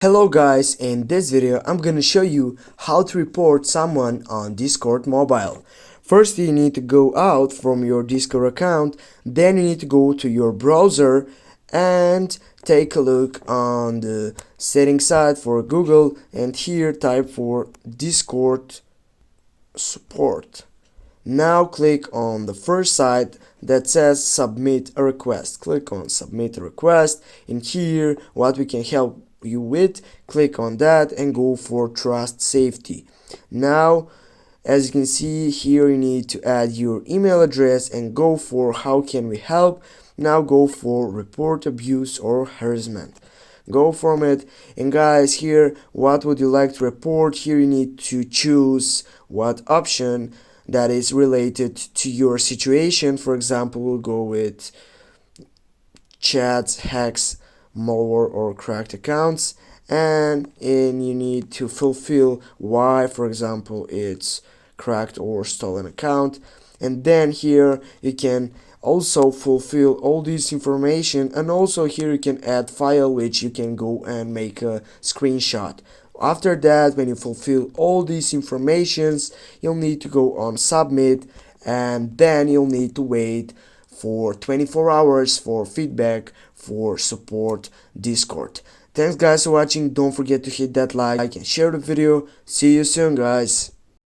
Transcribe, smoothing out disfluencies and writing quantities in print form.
Hello guys, in this video I'm gonna show you how to report someone on Discord mobile. First you need to go out from your Discord account, then you need to go to your browser and take a look on the settings side for Google, and here type for Discord support. Now click on the first site that says submit a request. Click on submit a request, and here what we can help you with, click on that and go for trust safety. Now as you can see here, you need to add your email address and go for how can we help. Now go for report abuse or harassment, go from it. And guys, here what would you like to report? Here you need to choose what option that is related to your situation. For example, we'll go with chats, hacks, malware or cracked accounts, and you need to fulfill why, for example, it's cracked or stolen account. And then here you can also fulfill all this information, and also here you can add file which you can go and make a screenshot. After that, when you fulfill all these informations, you'll need to go on submit, and then you'll need to wait for 24 hours for feedback for support Discord. Thanks guys for watching. Don't forget to hit that like and share the video. See you soon guys.